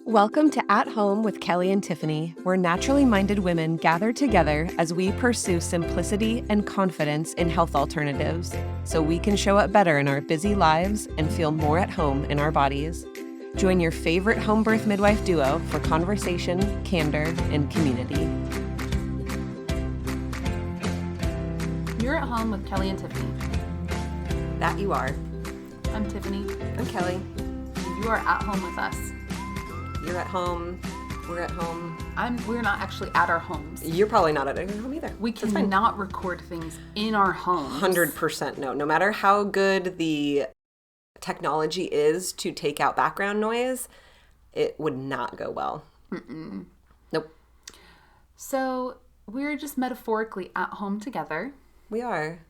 Welcome to At Home with Kelly and Tiffany, where naturally minded women gather together as we pursue simplicity and confidence in health alternatives so we can show up better in our busy lives and feel more at home in our bodies. Join your favorite home birth midwife duo for conversation, candor, and community. You're at home with Kelly and Tiffany. That you are. I'm Tiffany. I'm Kelly. You are at home with us. You're at home. We're at home. We're not actually at our homes. You're probably not at your home either. We cannot record things in our homes. 100% no. No matter how good the technology is to take out background noise, it would not go well. Mm-mm. Nope. So we're just metaphorically at home together. We are.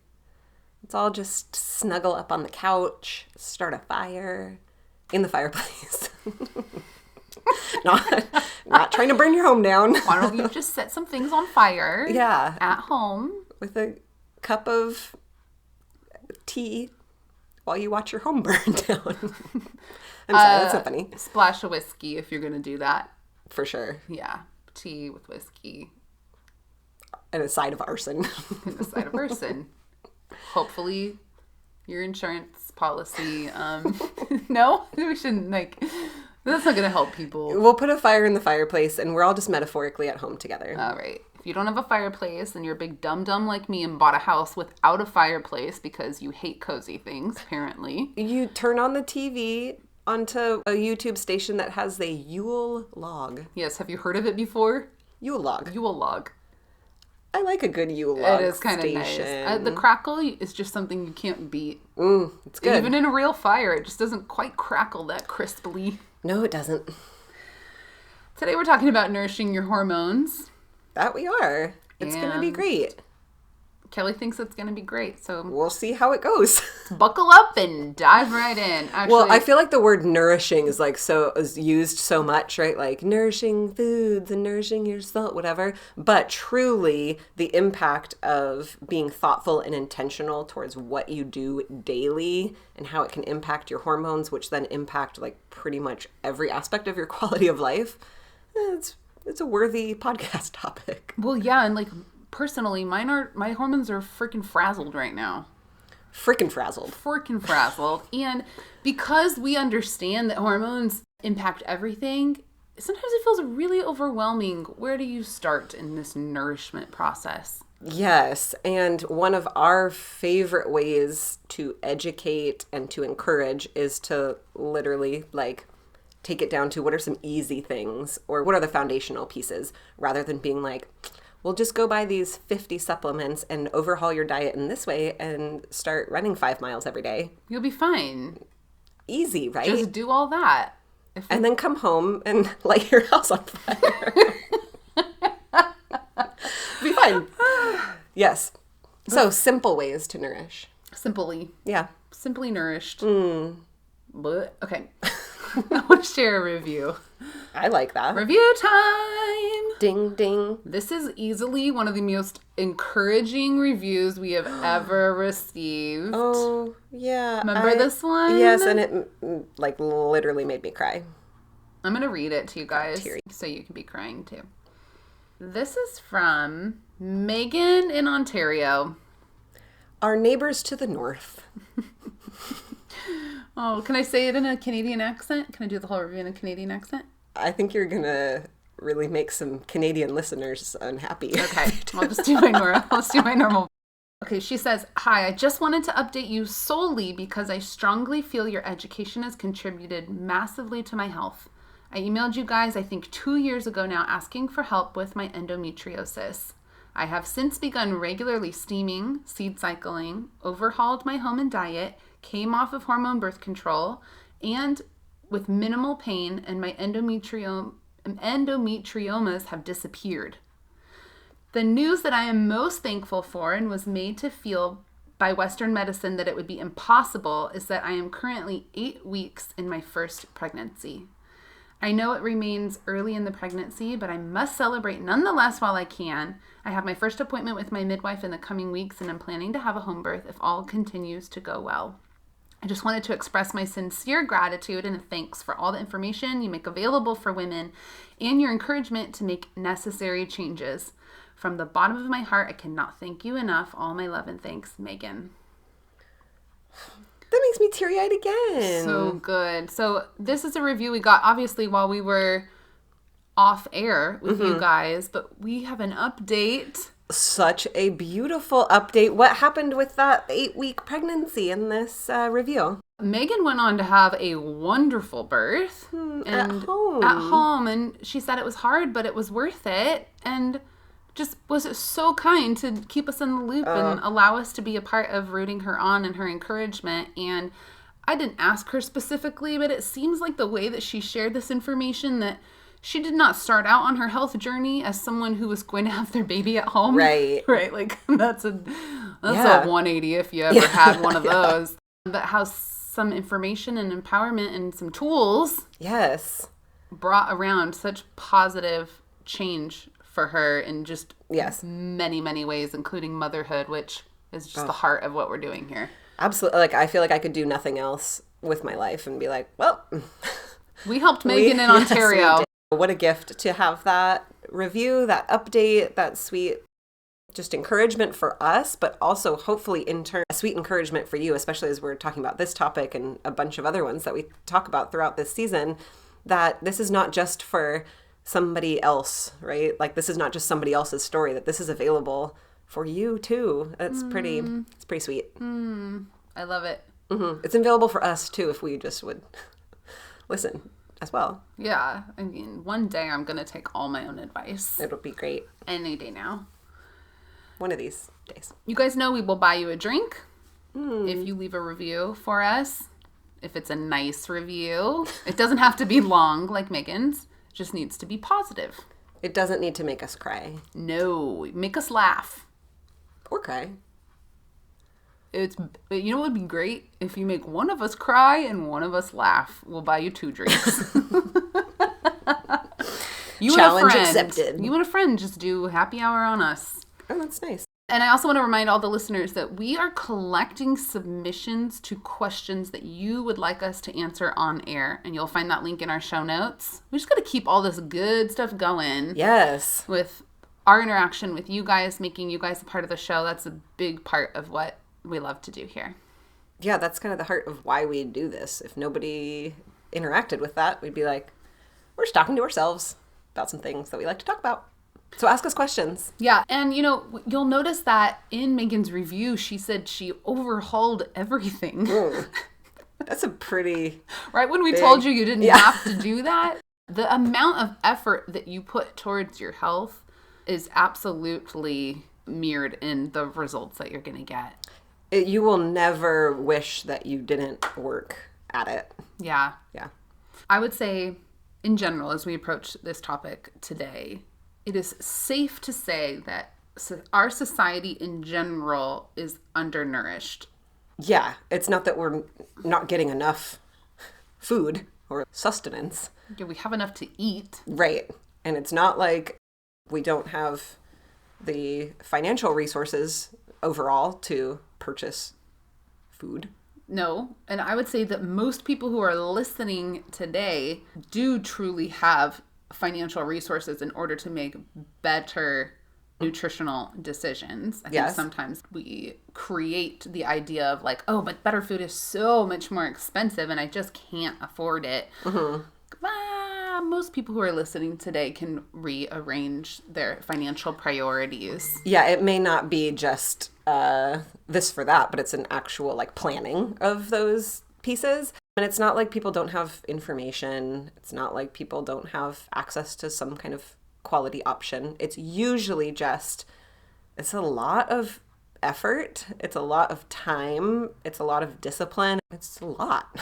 Let's all just snuggle up on the couch, start a fire in the fireplace. Not trying to burn your home down. Why don't you just set some things on fire? Yeah. At home. With a cup of tea while you watch your home burn down. I'm sorry, that's so funny. Splash of whiskey if you're going to do that. For sure. Yeah. Tea with whiskey. And a side of arson. And a side of arson. Hopefully your insurance policy, no? We shouldn't, that's not going to help people. We'll put a fire in the fireplace and we're all just metaphorically at home together. All right. If you don't have a fireplace and you're a big dum-dum like me and bought a house without a fireplace because you hate cozy things, apparently. You turn on the TV onto a YouTube station that has a Yule log. Yes. Have you heard of it before? Yule log. Yule log. I like a good Yule log. It is kind of nice. The crackle is just something you can't beat. It's good. Even in a real fire, it just doesn't quite crackle that crisply. No, it doesn't. Today we're talking about nourishing your hormones. That we are. It's going to be great. Kelly thinks it's going to be great, so we'll see how it goes. Buckle up and dive right in. Actually, well, I feel like the word nourishing is is used so much, right? Like nourishing foods and nourishing your soul, whatever. But truly, the impact of being thoughtful and intentional towards what you do daily and how it can impact your hormones, which then impact pretty much every aspect of your quality of life. It's a worthy podcast topic. Well, yeah, and personally, my hormones are freaking frazzled right now. Freaking frazzled. Freaking frazzled. And because we understand that hormones impact everything, sometimes it feels really overwhelming. Where do you start in this nourishment process? Yes. And one of our favorite ways to educate and to encourage is to literally take it down to what are some easy things or what are the foundational pieces rather than being well, just go buy these 50 supplements and overhaul your diet in this way and start running 5 miles every day. You'll be fine. Easy, right? Just do all that. And then come home and light your house on fire. Be fine. Yes. So, simple ways to nourish. Simply. Yeah. Simply nourished. But, okay. I want to share a review. I like that. Review time! Ding, ding. This is easily one of the most encouraging reviews we have ever received. Oh, yeah. Remember this one? Yes, and it literally made me cry. I'm going to read it to you guys so you can be crying too. This is from Megan in Ontario. Our neighbors to the north. Oh, can I say it in a Canadian accent? Can I do the whole review in a Canadian accent? I think you're going to really make some Canadian listeners unhappy. Okay, I'll just do my normal. Let's do my normal. Okay, she says, "Hi, I just wanted to update you solely because I strongly feel your education has contributed massively to my health. I emailed you guys, I think 2 years ago now, asking for help with my endometriosis. I have since begun regularly steaming, seed cycling, overhauled my home and diet, came off of hormone birth control, and with minimal pain, and my endometriomas have disappeared. The news that I am most thankful for and was made to feel by Western medicine that it would be impossible is that I am currently 8 weeks in my first pregnancy. I know it remains early in the pregnancy, but I must celebrate nonetheless while I can. I have my first appointment with my midwife in the coming weeks, and I'm planning to have a home birth if all continues to go well. I just wanted to express my sincere gratitude and thanks for all the information you make available for women and your encouragement to make necessary changes. From the bottom of my heart, I cannot thank you enough. All my love and thanks, Megan. That makes me teary-eyed again. So good. So this is a review we got, obviously, while we were off air with you guys, but we have an update. Such a beautiful update. What happened with that 8-week pregnancy in this review? Megan went on to have a wonderful birth at home. At home, and she said it was hard, but it was worth it, and just was so kind to keep us in the loop and allow us to be a part of rooting her on and her encouragement. And I didn't ask her specifically, but it seems like the way that she shared this information that she did not start out on her health journey as someone who was going to have their baby at home. Right. Right. Like that's a 180 if you ever had one of those. But how some information and empowerment and some tools. Yes. Brought around such positive change for her in just many, many ways, including motherhood, which is just the heart of what we're doing here. Absolutely. Like, I feel like I could do nothing else with my life and be like, well. We helped Megan in Ontario. What a gift to have that review, that update, that sweet just encouragement for us, but also hopefully in turn a sweet encouragement for you, especially as we're talking about this topic and a bunch of other ones that we talk about throughout this season, that this is not just for somebody else, right? Like this is not just somebody else's story, that this is available for you too. It's pretty sweet. I love it. It's available for us too if we just would listen as well. Yeah. I mean, one day I'm going to take all my own advice. It'll be great. Any day now. One of these days. You guys know we will buy you a drink if you leave a review for us. If it's a nice review. It doesn't have to be long like Megan's. It just needs to be positive. It doesn't need to make us cry. No. Make us laugh. Or cry. You know what would be great? If you make one of us cry and one of us laugh. We'll buy you 2 drinks. Challenge accepted. You and a friend just do happy hour on us. Oh, that's nice. And I also want to remind all the listeners that we are collecting submissions to questions that you would like us to answer on air. And you'll find that link in our show notes. We just got to keep all this good stuff going. Yes. With our interaction with you guys, making you guys a part of the show. That's a big part of what we love to do here. Yeah, that's kind of the heart of why we do this. If nobody interacted with that, we'd be like, we're just talking to ourselves about some things that we like to talk about. So ask us questions. Yeah, and you'll notice that in Megan's review, she said she overhauled everything. That's a pretty right when we told you didn't have to do that. The amount of effort that you put towards your health is absolutely mirrored in the results that you're going to get. You will never wish that you didn't work at it. Yeah. Yeah. I would say, in general, as we approach this topic today, it is safe to say that our society in general is undernourished. Yeah. It's not that we're not getting enough food or sustenance. Yeah, we have enough to eat. Right. And it's not like we don't have the financial resources overall to purchase food. No. And I would say that most people who are listening today do truly have financial resources in order to make better nutritional decisions. I think sometimes we create the idea of like, oh, but better food is so much more expensive and I just can't afford it. Most people who are listening today can rearrange their financial priorities. Yeah, it may not be just this for that, but it's an actual like planning of those pieces. And it's not like people don't have information. It's not like people don't have access to some kind of quality option. It's usually just, it's a lot of effort. It's a lot of time. It's a lot of discipline. It's a lot.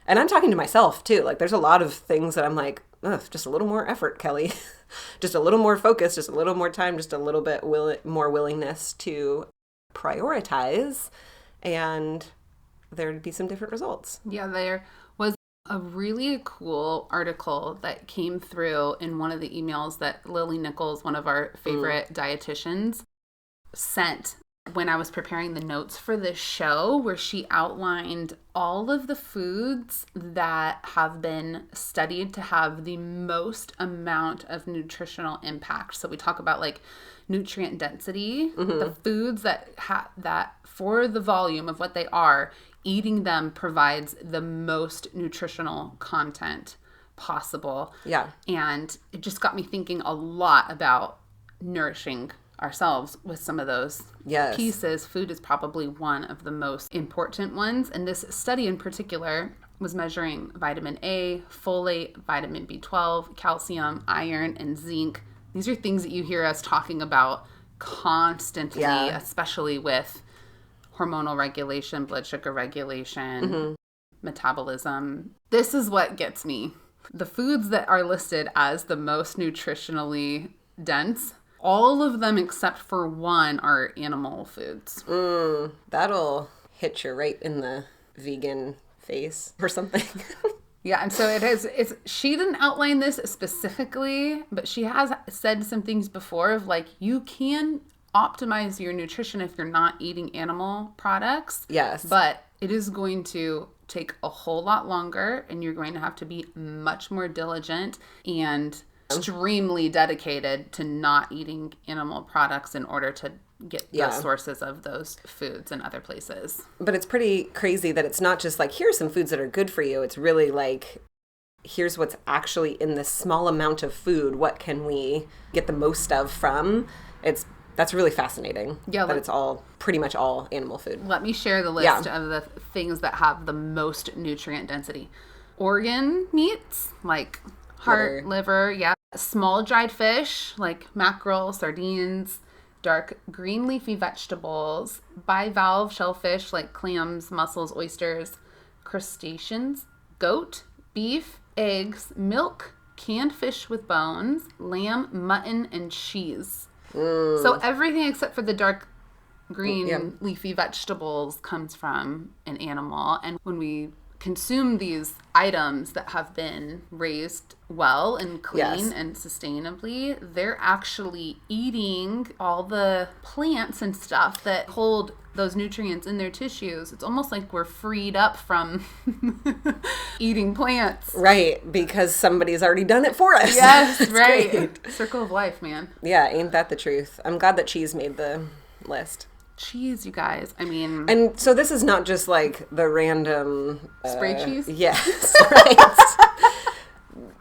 And I'm talking to myself too. Like there's a lot of things that I'm like, ugh, just a little more effort, Kelly. Just a little more focus, just a little more time, just a little bit more willingness to prioritize, and there'd be some different results. Yeah, there was a really cool article that came through in one of the emails that Lily Nichols, one of our favorite dietitians, sent. when I was preparing the notes for this show, where she outlined all of the foods that have been studied to have the most amount of nutritional impact. So we talk about like nutrient density, the foods that that for the volume of what they are, eating them provides the most nutritional content possible. Yeah. And it just got me thinking a lot about nourishing ourselves with some of those pieces. Food is probably one of the most important ones. And this study in particular was measuring vitamin A, folate, vitamin B12, calcium, iron, and zinc. These are things that you hear us talking about constantly, especially with hormonal regulation, blood sugar regulation, metabolism. This is what gets me. The foods that are listed as the most nutritionally dense, all of them except for one are animal foods. That'll hit you right in the vegan face or something. Yeah, and so she didn't outline this specifically, but she has said some things before of like, you can optimize your nutrition if you're not eating animal products. Yes. But it is going to take a whole lot longer, and you're going to have to be much more diligent and extremely dedicated to not eating animal products in order to get the sources of those foods in other places. But it's pretty crazy that it's not just like, here's some foods that are good for you. It's really like, here's what's actually in this small amount of food. What can we get the most of from? That's really fascinating. Yeah, that it's all pretty much all animal food. Let me share the list of the things that have the most nutrient density. Organ meats, like heart, liver, small dried fish, like mackerel, sardines, dark green leafy vegetables, bivalve shellfish, like clams, mussels, oysters, crustaceans, goat, beef, eggs, milk, canned fish with bones, lamb, mutton, and cheese. So everything except for the dark green leafy vegetables comes from an animal. And when we consume these items that have been raised well and clean and sustainably, they're actually eating all the plants and stuff that hold those nutrients in their tissues. It's almost like we're freed up from eating plants. Right, because somebody's already done it for us. Yes, right. Great. Circle of life, man. Yeah, ain't that the truth? I'm glad that cheese made the list. Cheese, you guys. I mean... And so this is not just like the random... spray cheese? Yes, right.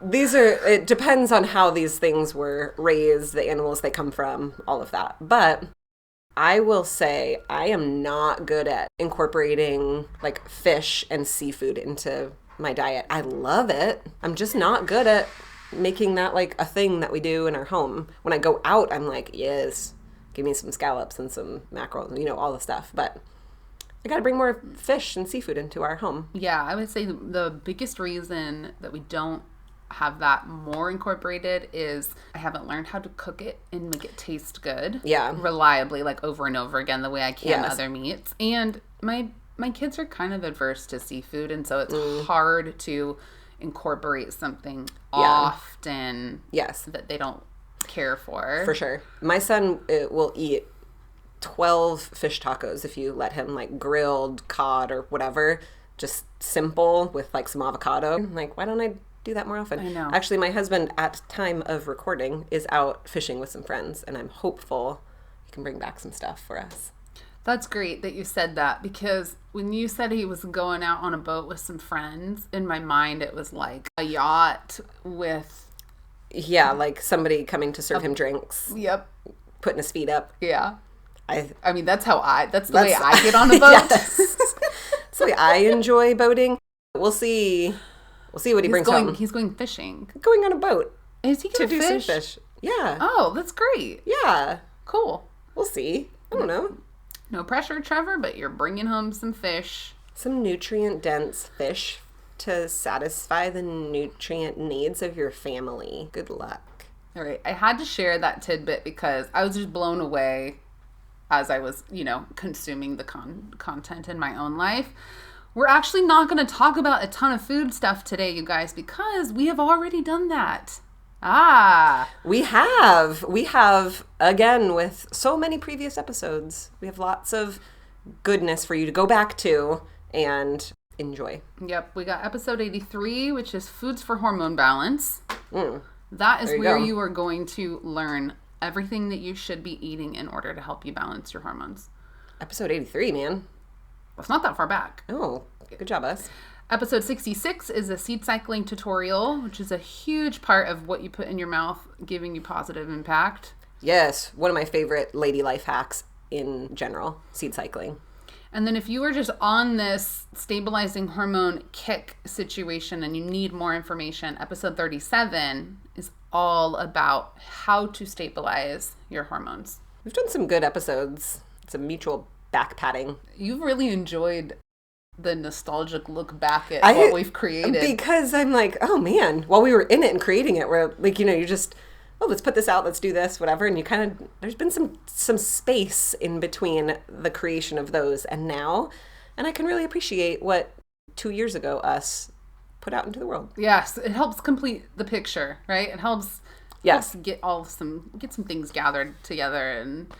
It depends on how these things were raised, the animals they come from, all of that. But I will say I am not good at incorporating like fish and seafood into my diet. I love it. I'm just not good at making that like a thing that we do in our home. When I go out, I'm like, yes, give me some scallops and some mackerel, all the stuff. But I got to bring more fish and seafood into our home. Yeah, I would say the biggest reason that we don't have that more incorporated is I haven't learned how to cook it and make it taste good. Yeah. Reliably, like over and over again, the way I can other meats. And my kids are kind of adverse to seafood, and so it's hard to incorporate something often that they don't care for. For sure. My son will eat 12 fish tacos if you let him, like grilled cod or whatever, just simple with like some avocado. I'm like, why don't I do that more often? I know. Actually, my husband at time of recording is out fishing with some friends, and I'm hopeful he can bring back some stuff for us. That's great that you said that, because when you said he was going out on a boat with some friends, in my mind it was like a yacht with... Yeah, like somebody coming to serve him drinks. Yep. Putting his feet up. Yeah. I mean, that's the way I get on a boat. Yes. That's the way I enjoy boating. We'll see what he brings home. He's going fishing. Going on a boat. Is he going to do some fish? Yeah. Oh, that's great. Yeah. Cool. We'll see. I don't know. No pressure, Trevor, but you're bringing home some fish. Some nutrient-dense fish to satisfy the nutrient needs of your family. Good luck. All right. I had to share that tidbit because I was just blown away as I was, consuming the content in my own life. We're actually not going to talk about a ton of food stuff today, you guys, because we have already done that Ah. We have, again, with so many previous episodes, we have lots of goodness for you to go back to and enjoy. Yep. We got episode 83, which is Foods for Hormone Balance. That is There you where go. you are going to learn everything that you should be eating in order to help you balance your hormones. Episode 83, man. That's not that far back. Oh, good job, us. Episode 66 is a seed cycling tutorial, which is a huge part of what you put in your mouth, giving you positive impact. Yes, one of my favorite lady life hacks in general, seed cycling. And then if you are just on this stabilizing hormone kick situation and you need more information, episode 37 is all about how to stabilize your hormones. We've done some good episodes, some mutual back patting. You've really enjoyed the nostalgic look back at what we've created. Because I'm like, oh man, while we were in it and creating it, we're like, you just, oh, let's put this out, let's do this, whatever. And you kind of, there's been some space in between the creation of those and now. And I can really appreciate what 2 years ago us put out into the world. Yes, it helps complete the picture, right? It helps get some things gathered together and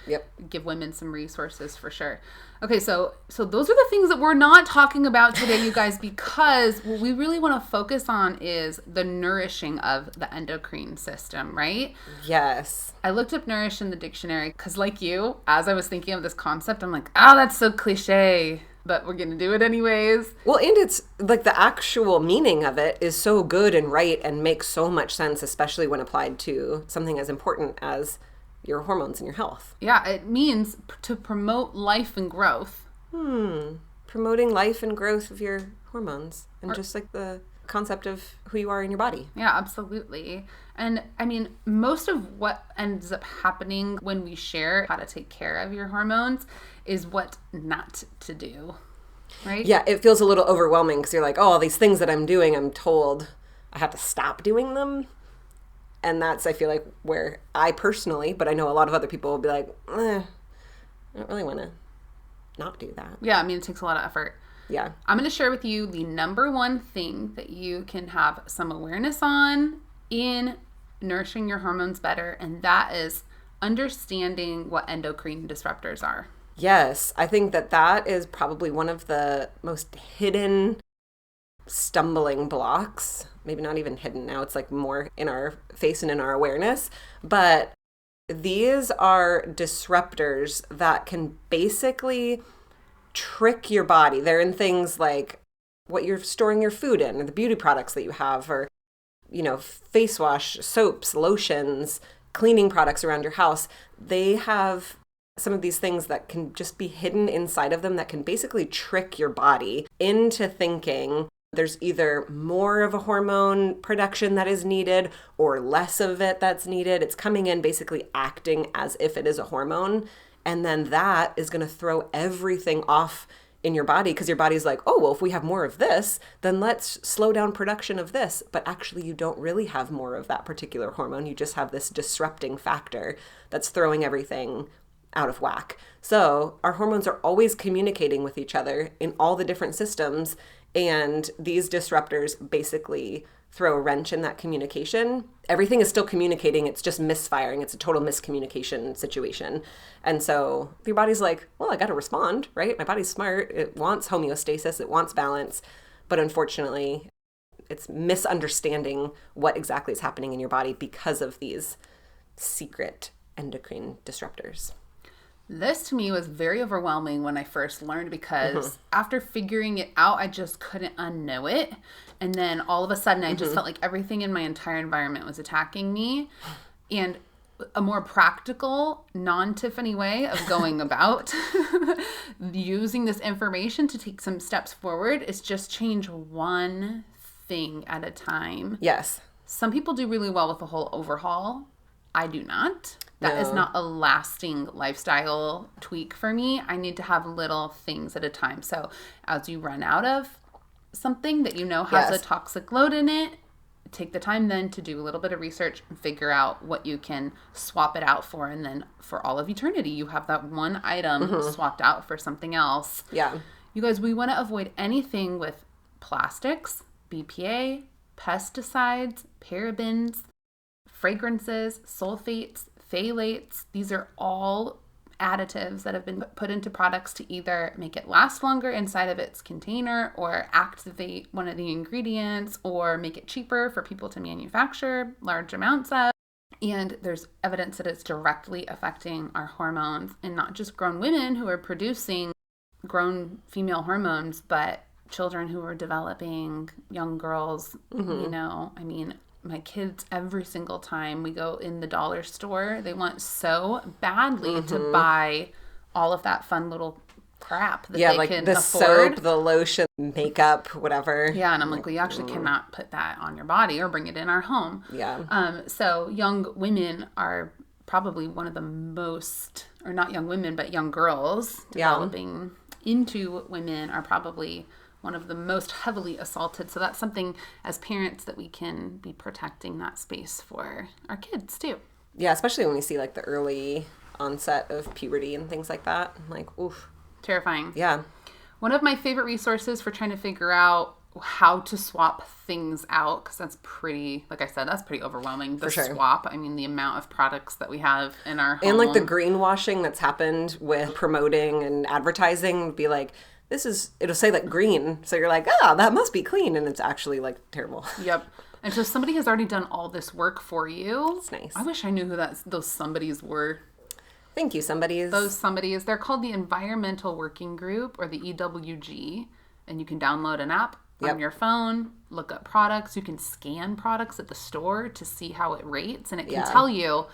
give women some resources for sure. Okay, so those are the things that we're not talking about today, you guys, because what we really want to focus on is the nourishing of the endocrine system, right? Yes. I looked up nourish in the dictionary because, like you, as I was thinking of this concept, I'm like, oh, that's so cliche, but we're going to do it anyways. Well, and it's like the actual meaning of it is so good and right and makes so much sense, especially when applied to something as important as your hormones and your health. Yeah, it means to promote life and growth. Promoting life and growth of your hormones and just like the concept of who you are in your body. Yeah, absolutely. And I mean, most of what ends up happening when we share how to take care of your hormones is what not to do, right? Yeah, it feels a little overwhelming because you're like, oh, all these things that I'm doing, I'm told I have to stop doing them. And that's, I feel like, where I personally, but I know a lot of other people will be like, I don't really want to not do that. Yeah, I mean, it takes a lot of effort. Yeah. I'm going to share with you the number one thing that you can have some awareness on in nourishing your hormones better, and that is understanding what endocrine disruptors are. Yes, I think that is probably one of the most hidden stumbling blocks. Maybe not even hidden now. It's like more in our face and in our awareness. But these are disruptors that can basically trick your body. They're in things like what you're storing your food in, or the beauty products that you have, or, face wash, soaps, lotions, cleaning products around your house. They have some of these things that can just be hidden inside of them that can basically trick your body into thinking there's either more of a hormone production that is needed or less of it that's needed. It's coming in basically acting as if it is a hormone. And then that is going to throw everything off in your body because your body's like, oh, well, if we have more of this, then let's slow down production of this. But actually, you don't really have more of that particular hormone. You just have this disrupting factor that's throwing everything out of whack. So our hormones are always communicating with each other in all the different systems. And these disruptors basically throw a wrench in that communication. Everything is still communicating. It's just misfiring. It's a total miscommunication situation. And so your body's like, well, I got to respond, right? My body's smart. It wants homeostasis. It wants balance. But unfortunately, it's misunderstanding what exactly is happening in your body because of these secret endocrine disruptors. This to me was very overwhelming when I first learned because after figuring it out, I just couldn't unknow it. And then all of a sudden, I just felt like everything in my entire environment was attacking me. And a more practical, non-Tiffany way of going about using this information to take some steps forward is just change one thing at a time. Yes. Some people do really well with the whole overhaul. I do not. That is not a lasting lifestyle tweak for me. I need to have little things at a time. So as you run out of something that you know has a toxic load in it, take the time then to do a little bit of research and figure out what you can swap it out for. And then for all of eternity, you have that one item swapped out for something else. Yeah. You guys, we want to avoid anything with plastics, BPA, pesticides, parabens, fragrances, sulfates, phthalates. These are all additives that have been put into products to either make it last longer inside of its container or activate one of the ingredients or make it cheaper for people to manufacture large amounts of. And there's evidence that it's directly affecting our hormones, and not just grown women who are producing grown female hormones, but children who are developing, young girls, I mean, my kids, every single time we go in the dollar store, they want so badly to buy all of that fun little crap that they like can the afford. soap, the lotion, makeup, whatever. Yeah, and I'm like, well, you actually cannot put that on your body or bring it in our home. Yeah. So young women are probably one of the most, or not young women, but young girls developing into women are probably one of the most heavily assaulted. So that's something as parents that we can be protecting that space for our kids too. Yeah, especially when we see like the early onset of puberty and things like that. I'm like, oof. Terrifying. Yeah. One of my favorite resources for trying to figure out how to swap things out, because that's pretty, like I said, that's pretty overwhelming. The swap, I mean, the amount of products that we have in our home. And like the greenwashing that's happened with promoting and advertising would be like, it'll say like green. So you're like, that must be clean. And it's actually like terrible. Yep. And so somebody has already done all this work for you. It's nice. I wish I knew who those somebodies were. Thank you, somebodies. Those somebodies. They're called the Environmental Working Group, or the EWG. And you can download an app on your phone, look up products. You can scan products at the store to see how it rates. And it can tell you,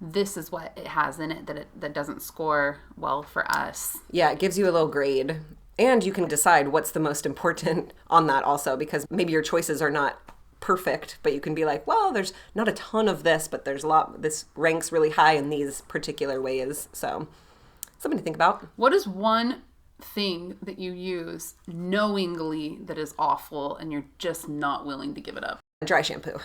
this is what it has in it that doesn't score well for us. Yeah, it gives you a little grade. And you can decide what's the most important on that also, because maybe your choices are not perfect, but you can be like, well, there's not a ton of this, but there's a lot, this ranks really high in these particular ways. So something to think about. What is one thing that you use knowingly that is awful and you're just not willing to give it up? Dry shampoo.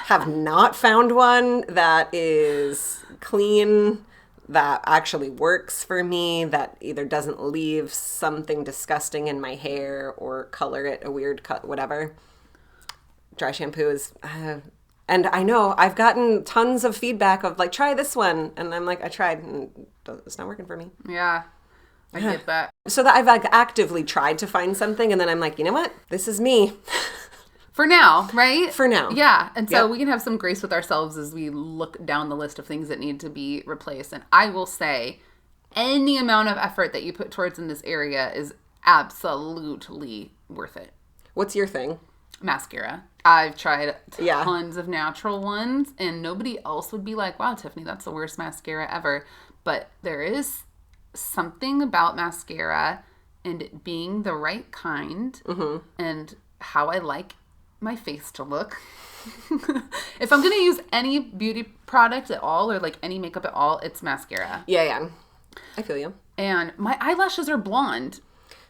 Have not found one that is clean, that actually works for me, that either doesn't leave something disgusting in my hair or color it a weird cut, whatever. Dry shampoo is, and I know I've gotten tons of feedback of like, try this one. And I'm like, I tried and it's not working for me. Yeah, I get that. So that I've like actively tried to find something and then I'm like, you know what? This is me. For now, right? For now. Yeah. And so we can have some grace with ourselves as we look down the list of things that need to be replaced. And I will say, any amount of effort that you put towards in this area is absolutely worth it. What's your thing? Mascara. I've tried tons of natural ones, and nobody else would be like, wow, Tiffany, that's the worst mascara ever. But there is something about mascara and it being the right kind and how I like my face to look. If I'm going to use any beauty product at all or like any makeup at all, it's mascara. Yeah. I feel you. And my eyelashes are blonde.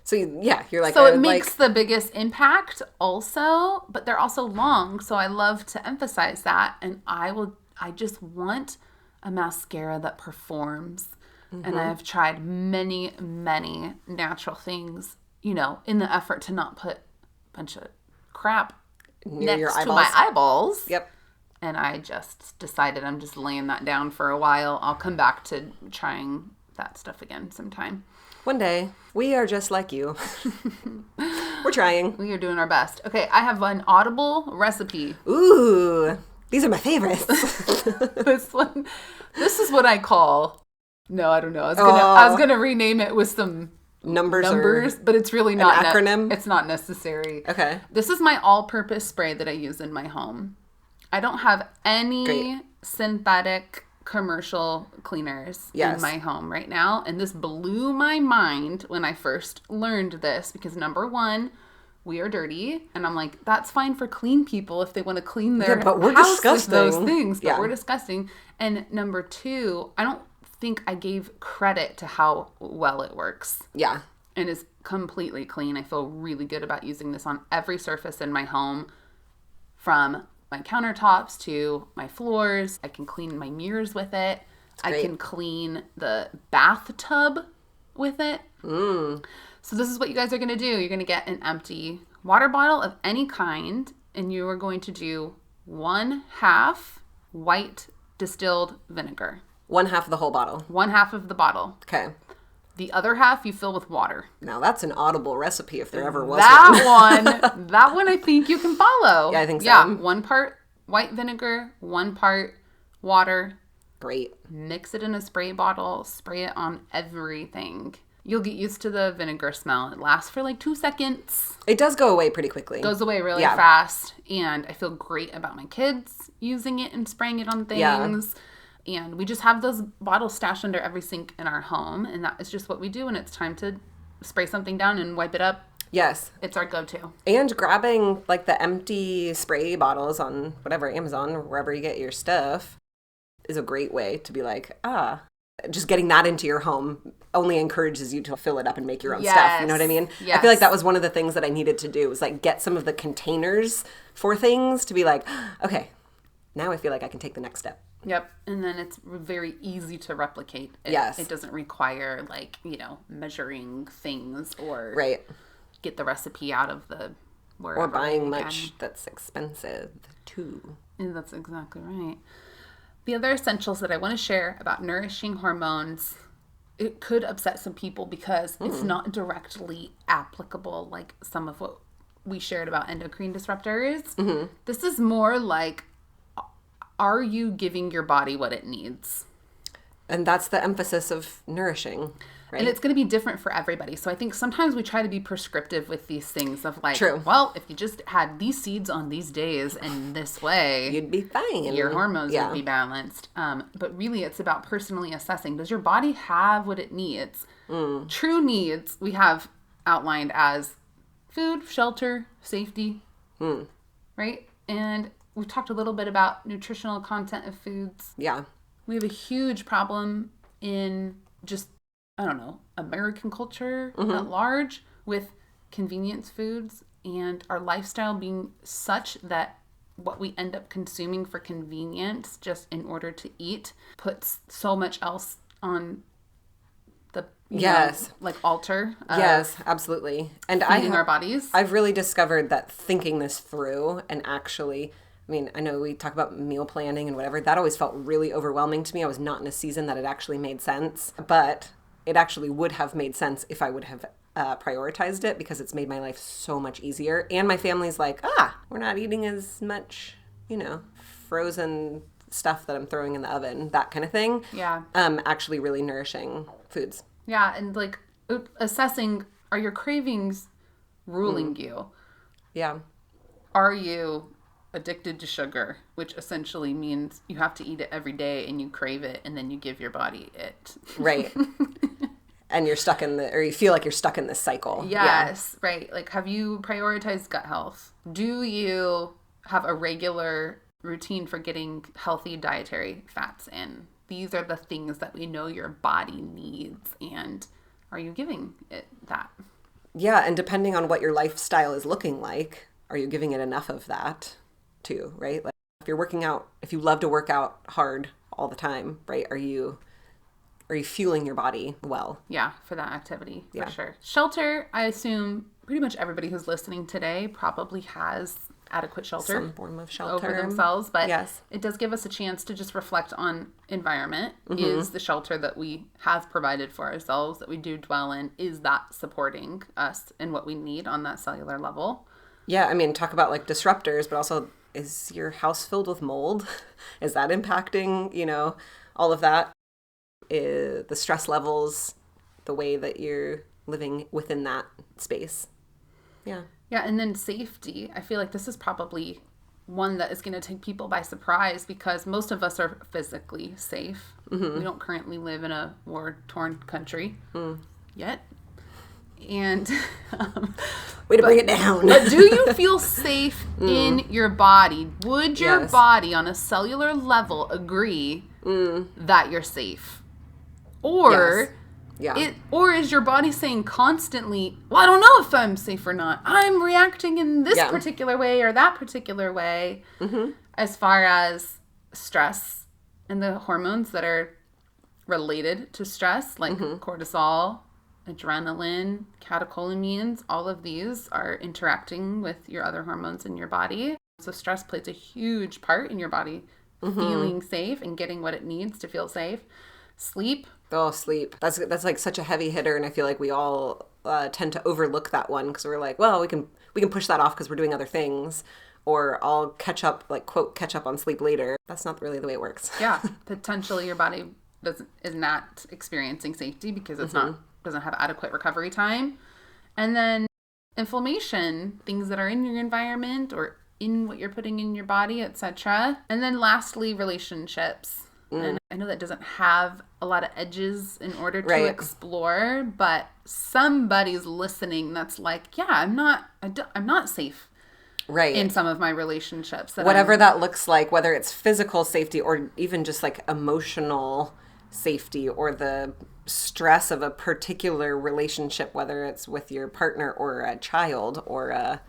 So you're like, so it makes the biggest impact also, but they're also long. So I love to emphasize that. And I just want a mascara that performs. And I've tried many, many natural things, in the effort to not put a bunch of crap near your next eyeballs. to my eyeballs. Yep. And I just decided I'm just laying that down for a while. I'll come back to trying that stuff again sometime. One day. We are just like you. We're trying. We are doing our best. Okay, I have an Audible recipe. Ooh, these are my favorites. This is what I call. No, I don't know. I was gonna rename it with some numbers, but it's really not an acronym. It's not necessary. Okay. This is my all-purpose spray that I use in my home. I don't have any synthetic commercial cleaners in my home right now, and this blew my mind when I first learned this because number one, we are dirty, and I'm like, that's fine for clean people if they want to clean their but we're house disgusting. with those things, but we're disgusting. And number two, I don't think I gave credit to how well it works. Yeah. And is completely clean. I feel really good about using this on every surface in my home, from my countertops to my floors. I can clean my mirrors with it. I can clean the bathtub with it. So this is what you guys are going to do. You're going to get an empty water bottle of any kind, and you are going to do 1/2 white distilled vinegar. 1/2 of the whole bottle. 1/2 of the bottle. Okay. The other half you fill with water. Now that's an audible recipe if there ever was That one I think you can follow. Yeah, I think so. Yeah, 1 part white vinegar, 1 part water. Great. Mix it in a spray bottle, spray it on everything. You'll get used to the vinegar smell. It lasts for like 2 seconds. It does go away pretty quickly. Goes away really fast. And I feel great about my kids using it and spraying it on things. Yeah. And we just have those bottles stashed under every sink in our home. And that is just what we do when it's time to spray something down and wipe it up. Yes. It's our go-to. And grabbing like the empty spray bottles on whatever, Amazon or wherever you get your stuff is a great way to be like, just getting that into your home only encourages you to fill it up and make your own stuff. You know what I mean? Yes. I feel like that was one of the things that I needed to do was like get some of the containers for things to be like, okay, now I feel like I can take the next step. Yep. And then it's very easy to replicate. It doesn't require like, measuring things or get the recipe out of the wherever. Or buying much that's expensive too. And that's exactly right. The other essentials that I want to share about nourishing hormones, it could upset some people because it's not directly applicable like some of what we shared about endocrine disruptors. Mm-hmm. This is more like, are you giving your body what it needs? And that's the emphasis of nourishing, right? And it's going to be different for everybody. So I think sometimes we try to be prescriptive with these things of like, True. Well, if you just had these seeds on these days and this way, you'd be fine. Your hormones would be balanced. But really it's about personally assessing. Does your body have what it needs? True needs we have outlined as food, shelter, safety, right? And we've talked a little bit about nutritional content of foods. Yeah. We have a huge problem in just, American culture at large with convenience foods and our lifestyle being such that what we end up consuming for convenience just in order to eat puts so much else on the altar. Yes, absolutely. And feeding our bodies. I've really discovered that thinking this through and actually, I know we talk about meal planning and whatever. That always felt really overwhelming to me. I was not in a season that it actually made sense. But it actually would have made sense if I would have prioritized it because it's made my life so much easier. And my family's like, we're not eating as much, frozen stuff that I'm throwing in the oven, that kind of thing. Yeah. Actually really nourishing foods. Yeah. And like assessing, are your cravings ruling you? Yeah. Are you addicted to sugar, which essentially means you have to eat it every day and you crave it and then you give your body it. Right. And you're stuck or you feel like you're stuck in this cycle. Yes, yeah. Right. Like, have you prioritized gut health? Do you have a regular routine for getting healthy dietary fats in? These are the things that we know your body needs. And are you giving it that? Yeah. And depending on what your lifestyle is looking like, are you giving it enough of that too, right? Like if you're working out, if you love to work out hard all the time, right? Are you fueling your body well? Yeah, for that activity, for sure. Shelter, I assume pretty much everybody who's listening today probably has adequate shelter. Some form of shelter. Over themselves, but yes. It does give us a chance to just reflect on environment. Mm-hmm. Is the shelter that we have provided for ourselves, that we do dwell in, is that supporting us and what we need on that cellular level? Yeah, talk about like disruptors, but also is your house filled with mold? Is that impacting, all of that? The stress levels, the way that you're living within that space. Yeah. Yeah, and then safety. I feel like this is probably one that is going to take people by surprise because most of us are physically safe. Mm-hmm. We don't currently live in a war-torn country yet. And way to bring it down. But do you feel safe in your body? Would your body on a cellular level agree that you're safe? Or or is your body saying constantly, well, I don't know if I'm safe or not. I'm reacting in this particular way or that particular way, as far as stress and the hormones that are related to stress, like cortisol, adrenaline, catecholamines. All of these are interacting with your other hormones in your body. So stress plays a huge part in your body feeling safe and getting what it needs to feel safe. Sleep. Oh, sleep. That's like such a heavy hitter, and I feel like we all tend to overlook that one because we're like, well, we can push that off because we're doing other things, or I'll catch up, like, quote, catch up on sleep later. That's not really the way it works. Yeah, potentially your body is not experiencing safety because it's doesn't have adequate recovery time. And then inflammation, things that are in your environment or in what you're putting in your body, etc. And then lastly, relationships. And I know that doesn't have a lot of edges in order to explore, but somebody's listening that's like, yeah, I'm not safe. Right. In some of my relationships. Whatever that looks like, whether it's physical safety or even just like emotional safety or the stress of a particular relationship, whether it's with your partner or a child or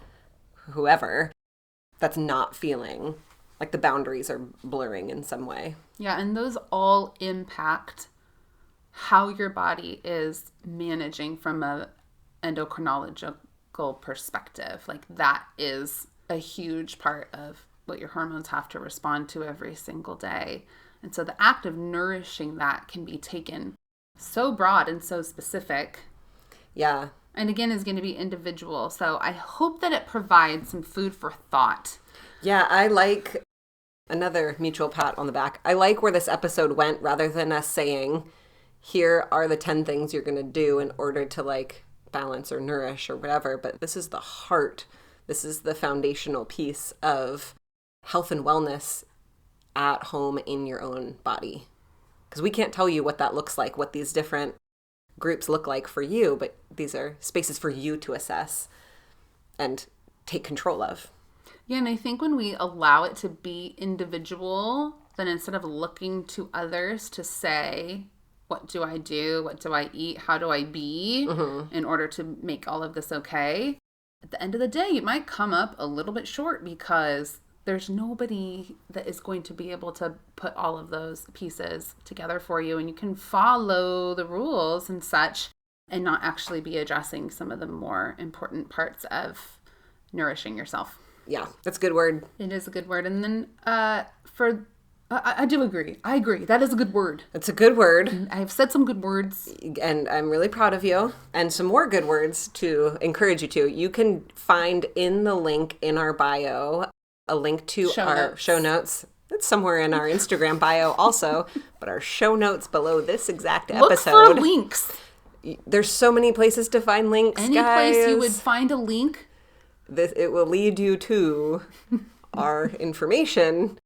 whoever, that's not feeling like the boundaries are blurring in some way. Yeah, and those all impact how your body is managing from a endocrinological perspective. Like that is a huge part of what your hormones have to respond to every single day. And so the act of nourishing that can be taken so broad and so specific. Yeah. And again, is going to be individual. So I hope that it provides some food for thought. Yeah, I like another mutual pat on the back. I like where this episode went rather than us saying, here are the 10 things you're going to do in order to like balance or nourish or whatever. But this is the heart. This is the foundational piece of health and wellness at home in your own body. Because we can't tell you what that looks like, what these different groups look like for you, but these are spaces for you to assess and take control of. Yeah, and I think when we allow it to be individual, then instead of looking to others to say, what do I do? What do I eat? How do I be in order to make all of this okay? At the end of the day, you might come up a little bit short because there's nobody that is going to be able to put all of those pieces together for you. And you can follow the rules and such and not actually be addressing some of the more important parts of nourishing yourself. Yeah, that's a good word. It is a good word. And then I do agree. I agree. That is a good word. It's a good word. I've said some good words. And I'm really proud of you. And some more good words to encourage you to. You can find in the link in our bio a link to our show notes. It's somewhere in our Instagram bio also, but our show notes below this exact episode. Look for links. There's so many places to find links, Any guys. place you would find a link. It will lead you to our information.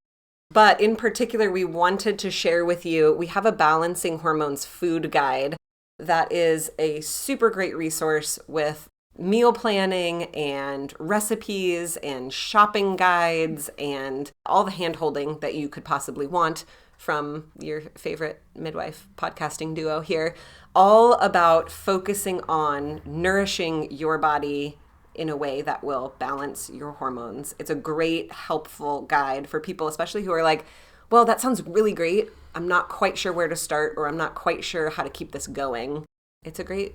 But in particular, we wanted to share with you, we have a Balancing Hormones food guide that is a super great resource with meal planning and recipes and shopping guides and all the hand-holding that you could possibly want from your favorite midwife podcasting duo here, all about focusing on nourishing your body in a way that will balance your hormones. It's a great, helpful guide for people, especially who are like, well, that sounds really great. I'm not quite sure where to start, or I'm not quite sure how to keep this going. It's a great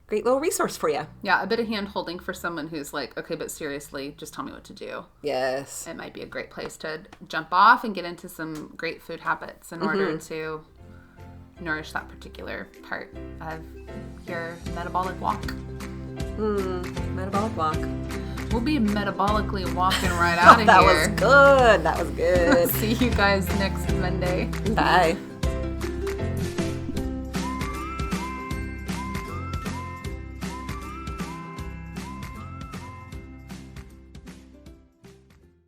little resource for you. Yeah, a bit of hand holding for someone who's like, okay, but seriously, just tell me what to do. Yes. It might be a great place to jump off and get into some great food habits in order to nourish that particular part of your metabolic walk. Metabolic walk. We'll be metabolically walking right out of That here. was good. That was good. See you guys next Monday. Bye.